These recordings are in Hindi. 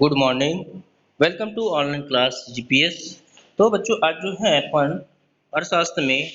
Good morning. Welcome to online class GPS. तो बच्चों, आज जो है अपन अर्थशास्त्र में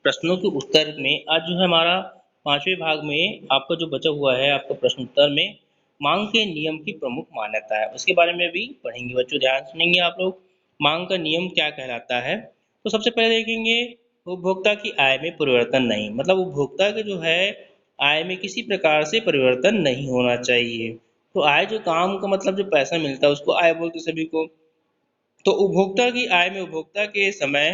प्रश्नों के उत्तर में आज जो है हमारा पांचवें भाग में आपका जो बचा हुआ है आपका प्रश्न उत्तर में मांग के नियम की प्रमुख मान्यता है, उसके बारे में भी पढ़ेंगे। बच्चों ध्यान सुनेंगे आप लोग। मांग का नियम क्या कहलाता है? तो सबसे पहले देखेंगे उपभोक्ता की आय में परिवर्तन नहीं, मतलब उपभोक्ता के जो है आय में किसी प्रकार से परिवर्तन नहीं होना चाहिए। तो आय जो काम का मतलब जो पैसा मिलता है उसको आय बोलते सभी को। तो उपभोक्ता की आय में उपभोक्ता के समय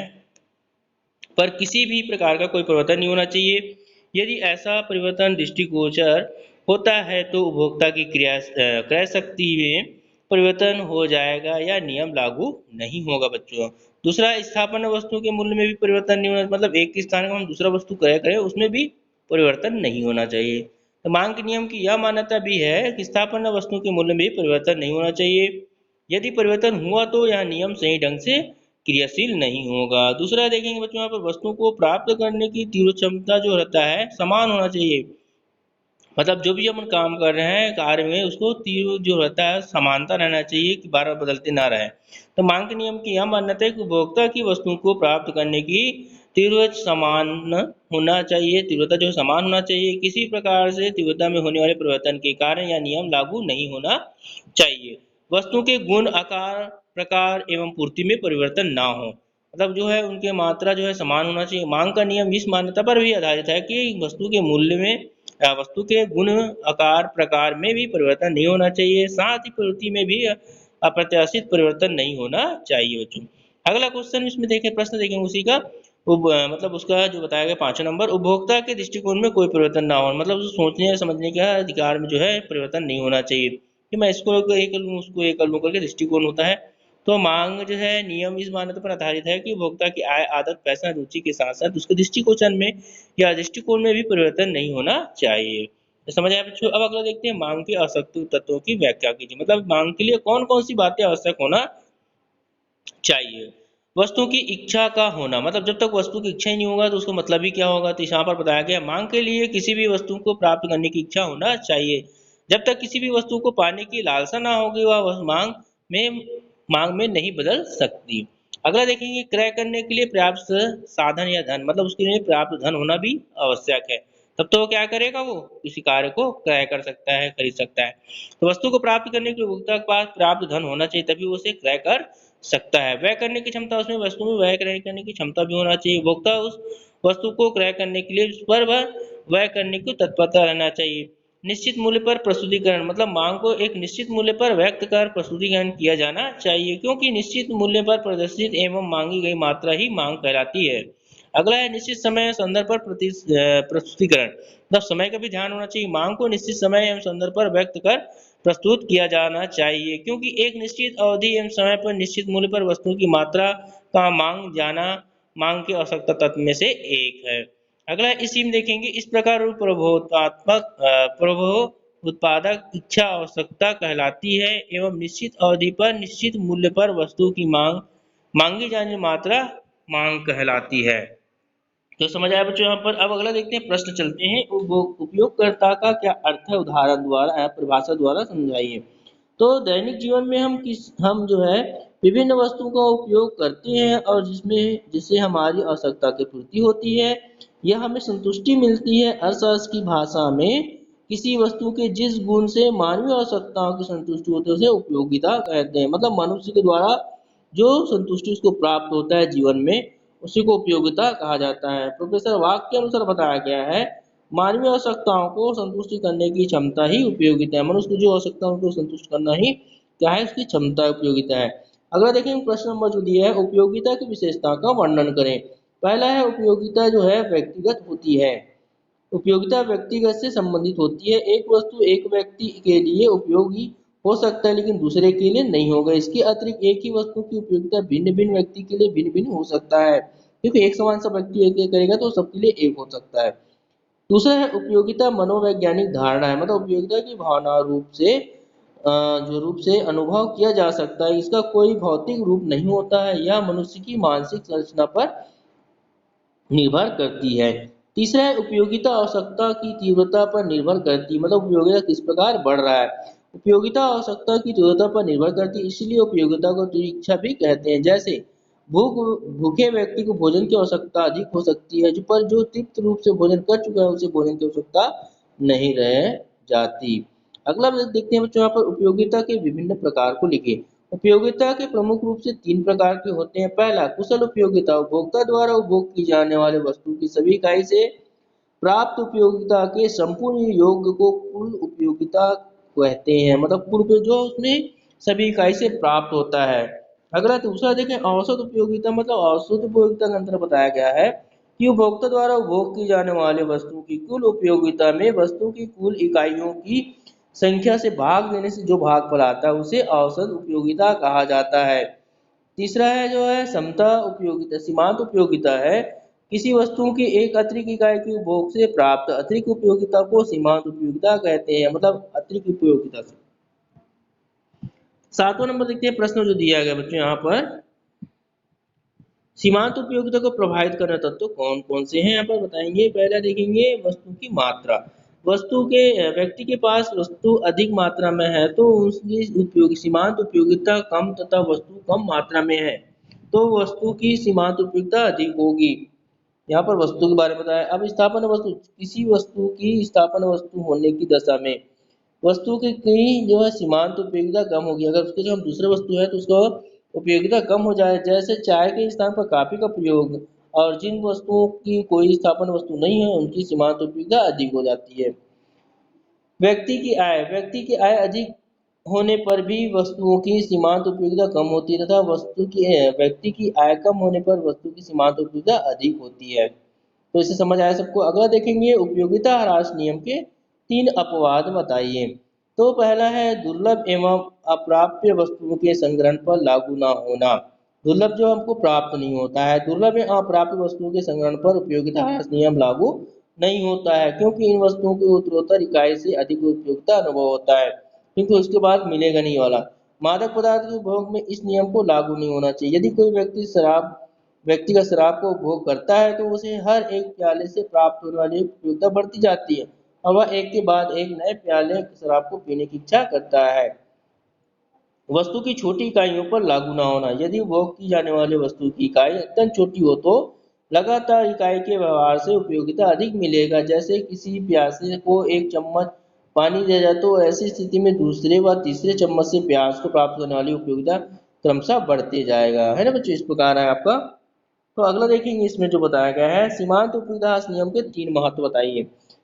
पर किसी भी प्रकार का कोई परिवर्तन नहीं होना चाहिए। यदि ऐसा परिवर्तन दृष्टिगोचर होता है तो उपभोक्ता की क्रय शक्ति में परिवर्तन हो जाएगा या नियम लागू नहीं होगा बच्चों। दूसरा, स्थापना वस्तु के मूल्य में भी परिवर्तन नहीं होना, मतलब एक के स्थान पर हम दूसरा वस्तु क्रय करें उसमें भी परिवर्तन नहीं होना चाहिए। तो मांग के नियम की यह मान्यता भी है कि स्थापना वस्तु के मूल्य में भी परिवर्तन नहीं होना चाहिए। यदि परिवर्तन हुआ तो यह नियम सही ढंग से क्रियाशील नहीं होगा। दूसरा देखेंगे बच्चों, यहाँ पर वस्तु को प्राप्त करने की तीव्र क्षमता जो रहता है समान होना चाहिए, मतलब जो भी अपन काम कर रहे हैं कार्य में उसको तीव्र जो रहता है समानता रहना चाहिए कि बार बार बदलते ना रहे। तो मांग के नियम की यह मान्यता है कि उपभोक्ता की वस्तु को प्राप्त करने की तीव्र समान होना चाहिए, तीव्रता जो समान होना चाहिए। किसी प्रकार से तीव्रता में होने वाले परिवर्तन के कारण यह नियम लागू नहीं होना चाहिए। वस्तु के गुण, आकार, प्रकार एवं पूर्ति में परिवर्तन ना हो, मतलब जो है उनके मात्रा जो है समान होना चाहिए। मांग का नियम इस मान्यता पर भी आधारित है कि वस्तु के मूल्य में वस्तु के गुण, आकार, प्रकार में भी परिवर्तन नहीं होना चाहिए, साथ ही प्रवृत्ति में भी अप्रत्याशित परिवर्तन नहीं होना चाहिए बच्चों। अगला क्वेश्चन इसमें देखें, प्रश्न देखेंगे उसी का मतलब उसका जो बताया गया 5 नंबर, उपभोक्ता के दृष्टिकोण में कोई परिवर्तन ना हो, मतलब सोचने या समझने का अधिकार में जो है परिवर्तन नहीं होना चाहिए कि मैं इसको ये कर लूँ उसको ये कर लूँ करके दृष्टिकोण होता है। तो मांग जो है नियम इस मान्यता पर आधारित है कि उपभोक्ता की आय, आदत, पैसा, रुचि के साथ साथ उसके दृष्टिकोण में या दृष्टिकोण में भी परिवर्तन नहीं होना चाहिए। तो समझ आया बच्चों। अब अगला देखते हैं, मांग के आवश्यक तत्वों की व्याख्या कीजिए, मतलब मांग के लिए कौन कौन सी बातें आवश्यक होना चाहिए। वस्तु की इच्छा का होना, मतलब जब तक वस्तु की इच्छा ही नहीं होगा तो उसका मतलब ही क्या होगा। तो यहाँ पर बताया गया मांग के लिए किसी भी वस्तु को प्राप्त करने की इच्छा होना चाहिए। जब तक किसी भी वस्तु को पाने की लालसा ना होगी वह मांग में नहीं बदल सकती। अगला देखेंगे, क्रय करने के लिए पर्याप्त साधन या धन, मतलब उसके लिए पर्याप्त धन होना भी आवश्यक है, तब तो वो क्या करेगा, वो किसी कार्य को क्रय कर सकता है, खरीद सकता है। तो वस्तु को प्राप्त करने के लिए उपभोक्ता के पास पर्याप्त धन होना चाहिए, तभी वो उसे क्रय कर सकता है। व्यय करने की क्षमता, उसमें वस्तु में व्यय क्रय करने की क्षमता भी होना चाहिए। उपभोक्ता उस वस्तु को क्रय करने के लिए उस पर व्यय करने की तत्परता रहना चाहिए। निश्चित मूल्य पर प्रस्तुतिकरण, मतलब मांग को एक निश्चित मूल्य पर व्यक्त कर प्रस्तुतिकरण किया जाना चाहिए, क्योंकि निश्चित मूल्य पर प्रदर्शित एवं मांगी गई मात्रा ही मांग कहलाती है। अगला है निश्चित समय संदर्भ पर प्रस्तुतिकरण, मतलब समय का भी ध्यान होना चाहिए। मांग को निश्चित समय एवं संदर्भ पर व्यक्त कर प्रस्तुत किया जाना चाहिए, क्योंकि एक निश्चित अवधि एवं समय पर निश्चित मूल्य पर वस्तु की मात्रा का मांग जाना मांग के आवश्यकता तत्व में से एक है। अगला इसी में देखेंगे, इस प्रकार प्रभोत्पादक उत्पादक इच्छा आवश्यकता कहलाती है एवं निश्चित अवधि पर निश्चित मूल्य पर वस्तु की मांगी जाने मात्रा मांग कहलाती है। तो समझ आया बच्चों यहाँ पर। अब अगला देखते हैं, प्रश्न चलते हैं, उपयोगकर्ता का क्या अर्थ है, उदाहरण द्वारा या परिभाषा द्वारा समझाइए। तो दैनिक जीवन में हम जो है विभिन्न वस्तुओं का उपयोग करते हैं और जिससे हमारी आवश्यकता की पूर्ति होती है या हमें संतुष्टि मिलती है। अर्थशास्त्र की भाषा में किसी वस्तु के जिस गुण से मानवीय आवश्यकताओं की संतुष्टि होती है उसे उपयोगिता कहते हैं, मतलब मनुष्य के द्वारा जो संतुष्टि उसको प्राप्त होता है जीवन में उसी को उपयोगिता कहा जाता है। प्रोफेसर वाक के अनुसार बताया गया है, मानवीय आवश्यकताओं को संतुष्टि करने की क्षमता ही उपयोगिता है। मनुष्य की जो आवश्यकताओं को संतुष्ट करना ही क्या है, उसकी क्षमता उपयोगिता है। अगला देखेंगे, प्रश्न नंबर जो दिया है, उपयोगिता की विशेषता का वर्णन करें। पहला है, उपयोगिता जो है व्यक्तिगत होती है। उपयोगिता व्यक्तिगत से संबंधित होती है। एक वस्तु एक व्यक्ति के लिए उपयोगी हो सकता है लेकिन दूसरे के लिए नहीं होगा। इसके अतिरिक्त एक ही वस्तु की उपयोगिता भिन्न भिन्न व्यक्ति के लिए भिन्न भिन्न हो सकता है, क्योंकि एक समान सा व्यक्ति एक करेगा तो सबके लिए एक हो सकता है। दूसरा है, उपयोगिता मनोवैज्ञानिक धारणा है, मतलब उपयोगिता की भावना रूप से अनुभव किया जा सकता है। इसका कोई भौतिक रूप नहीं होता है, यह मनुष्य की मानसिक संरचना पर निर्भर करती है। तीसरा है, उपयोगिता आवश्यकता की तीव्रता पर निर्भर करती है, मतलब उपयोगिता किस प्रकार बढ़ रहा है। उपयोगिता आवश्यकता की तीव्रता पर निर्भर करती है, इसलिए उपयोगिता को तीव्र भी कहते हैं। जैसे भूखे व्यक्ति को भोजन की आवश्यकता अधिक हो सकती है, पर जो तृप्त रूप से भोजन कर चुका है उसे भोजन की आवश्यकता नहीं रह जाती। अगला देखते हैं बच्चों, यहाँ पर उपयोगिता के विभिन्न प्रकार को लिखे। उपयोगिता के प्रमुख रूप से 3 प्रकार के होते हैं। पहला, कुशल उपयोगिता, उपभोक्ता द्वारा उपभोग की जाने वाले वस्तु की सभी इकाई से प्राप्त उपयोगिता के संपूर्ण योग को कुल उपयोगिता कहते हैं। मतलब कुल उपयोग जो उसने सभी इकाई से प्राप्त होता है। अगला दूसरा देखें, औसत उपयोगिता, मतलब औसत उपयोगिता के अंतर्गत बताया गया है कि उपभोक्ता द्वारा उपभोग की जाने वाले वस्तु की कुल उपयोगिता में वस्तु की कुल इकाइयों की संख्या से भाग देने से जो भागफल आता है उसे औसत उपयोगिता कहा जाता है। तीसरा है जो है समता उपयोगिता, सीमांत उपयोगिता है। किसी वस्तु की एक अतिरिक्त इकाई के उपभोग से प्राप्त अतिरिक्त उपयोगिता को सीमांत उपयोगिता कहते हैं, मतलब अतिरिक्त उपयोगिता से। 7वां नंबर देखते हैं प्रश्न जो दिया गया बच्चों यहाँ पर, सीमांत उपयोगिता को प्रभावित करने तत्व कौन कौन से हैं यहाँ पर बताएंगे। पहला देखेंगे वस्तु की मात्रा। वस्तु के व्यक्ति के पास वस्तु अधिक मात्रा में है तो उसकी उपयोग सीमांत उपयोगिता कम तथा वस्तु कम मात्रा में है तो वस्तु की सीमांत उपयोगिता अधिक होगी। यहाँ पर वस्तु के बारे में बताया। अब स्थापन वस्तु, किसी वस्तु की स्थापन वस्तु होने की दशा में वस्तु की जो है सीमांत उपयोगिता कम होगी। अगर उसके जो हम दूसरे वस्तु है तो उसका उपयोगिता कम हो जाए, जैसे चाय के स्थान पर कॉफी का प्रयोग, और जिन वस्तुओं की कोई स्थापन वस्तु नहीं है उनकी सीमांत उपयोगिता अधिक हो जाती है। व्यक्ति की आय, व्यक्ति की आय अधिक होने पर भी वस्तुओं की सीमांत उपयोगिता कम होती है तथा व्यक्ति की आय कम होने पर वस्तु की सीमांत उपयोगिता अधिक होती है। तो इसे समझ आया सबको। अगला देखेंगे उपयोगिता ह्रास नियम के 3 अपवाद बताइए। तो पहला है दुर्लभ एवं अप्राप्य वस्तुओं के संग्रहण पर लागू न होना। दुर्लभ जो हमको प्राप्त नहीं होता है, दुर्लभ एवं अप्राप्य वस्तुओं के संग्रहण पर उपयोगिता ह्रास नियम लागू नहीं होता है, क्योंकि इन वस्तुओं की उत्तरोत्तर इकाई से अधिक उपयोगिता अनुभव होता है, क्योंकि उसके बाद मिलेगा नहीं वाला। मादक पदार्थ के उपभोग में इस नियम को लागू नहीं होना चाहिए। यदि कोई व्यक्तिगत शराब को उपभोग करता है तो उसे हर एक प्याले से प्राप्त होने वाली उपयोगिता बढ़ती जाती है और वह एक के बाद एक नए प्याले शराब को पीने की इच्छा करता है। वस्तु की छोटी इकाइयों पर लागू न होना, यदि उपभोग की जाने वाली वस्तु की इकाई अत्यंत छोटी हो तो लगातार इकाई के व्यवहार से उपयोगिता अधिक मिलेगा। जैसे किसी प्यासे को एक चम्मच पानी दिया जाए तो ऐसी स्थिति में दूसरे व तीसरे चम्मच से प्यास को प्राप्त होने वाली उपयोगिता क्रमशः बढ़ते जाएगा, है ना बच्चों। इस प्रकार है आपका। तो अगला देखेंगे इसमें जो बताया गया है सीमांत उपयोगिता नियम के 3 महत्व बताइए।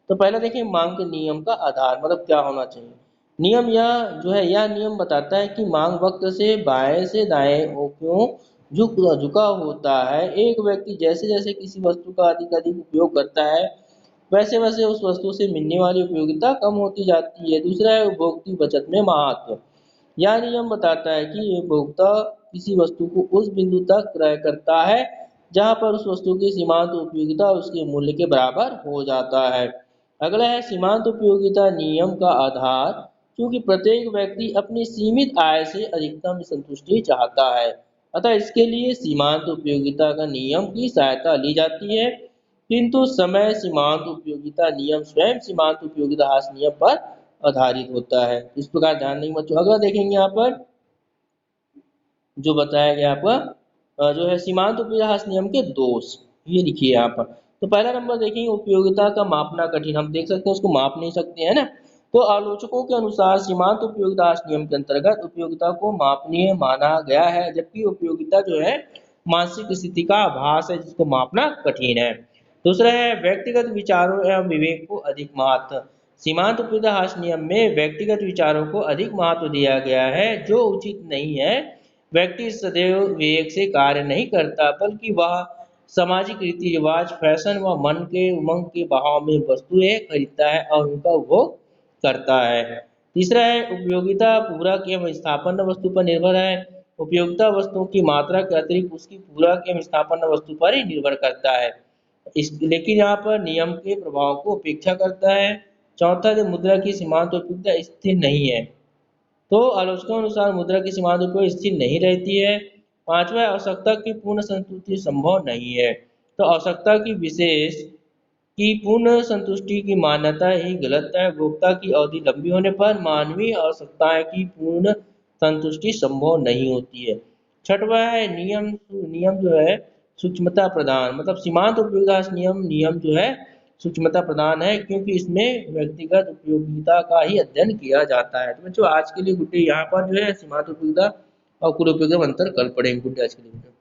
तो पहला देखिए मांग के नियम का आधार, मतलब क्या होना चाहिए। नियम यह नियम बताता है कि मांग वक्त से बाएं से दाएं क्यों झुका होता है। एक व्यक्ति जैसे जैसे किसी वस्तु का अधिक अधिक उपयोग करता है वैसे वैसे उस वस्तु से मिलने वाली उपयोगिता कम होती जाती है। दूसरा है उपभोक्ता बचत में महत्व। यह नियम बताता है कि उपभोक्ता किसी वस्तु को उस बिंदु तक क्रय करता है जहां पर उस वस्तु की सीमांत उपयोगिता उसके मूल्य के बराबर हो जाता है। अगला है सीमांत उपयोगिता नियम का आधार, क्योंकि प्रत्येक व्यक्ति अपनी सीमित आय से अधिकतम संतुष्टि चाहता है, अतः इसके लिए सीमांत उपयोगिता का नियम की सहायता ली जाती है। किंतु समय सीमांत उपयोगिता नियम स्वयं सीमांत उपयोगिता ह्रास नियम पर आधारित होता है। इस प्रकार ध्यान देंगे बच्चों। अगला देखेंगे यहाँ पर जो बताया गया आपका जो है सीमांत उपयोगिता ह्रास नियम के दोष, ये लिखिए यहाँ पर। तो पहला नंबर देखेंगे उपयोगिता का मापना कठिन। हम देख सकते हैं उसको माप नहीं सकते हैं ना। तो आलोचकों के अनुसार सीमांत उपयोगिता ह्रास नियम के अंतर्गत उपयोगिता को मापनीय माना गया है, जबकि उपयोगिता जो है मानसिक स्थिति का आभास है जिसको मापना कठिन है। दूसरा है व्यक्तिगत विचारों एवं विवेक को अधिक महत्व। सीमांत उपयोगिता ह्रास नियम में व्यक्तिगत विचारों को अधिक महत्व दिया गया है, जो उचित नहीं है। व्यक्ति सदैव विवेक से कार्य नहीं करता, बल्कि वह सामाजिक रीति रिवाज, फैशन व मन के उमंग के बहाव में वस्तुएं खरीदता है और उनका उपभोग करता है। तीसरा है उपयोगिता पूरक एवं स्थापन वस्तु पर निर्भर है। उपयोगिता वस्तुओं की मात्रा के अतिरिक्त उसकी पूरक एवं स्थापन वस्तु पर ही निर्भर करता है। लेकिन यहाँ पर नियम के प्रभाव को उपेक्षा करता है। चौथा जो मुद्रा की सीमांत उपयोगिता स्थिर नहीं है। तो आलोचकों अनुसार मुद्रा की सीमांत उपयोग स्थिर नहीं रहती है। पांचवा आवश्यकता की पूर्ण संतुष्टि संभव नहीं है। तो आवश्यकता की विशेष कि पूर्ण संतुष्टि की मान्यता ही गलत है। उपभोक्ता की अवधि लंबी होने पर मानवीय आवश्यकताएं की पूर्ण संतुष्टि संभव नहीं होती है। छठवां है नियम नियम जो है सूक्ष्मता प्रदान, मतलब सीमांत उपयोगिता नियम नियम जो है सूक्ष्मता प्रदान है, क्योंकि इसमें व्यक्तिगत उपयोगिता का ही अध्ययन किया जाता है। तो बच्चों आज के लिए गुड डे। यहाँ पर जो है सीमांत उपयोगिता और कुल उपयोगिता में अंतर कल पढ़ेंगे। गुड डे आज के लिए।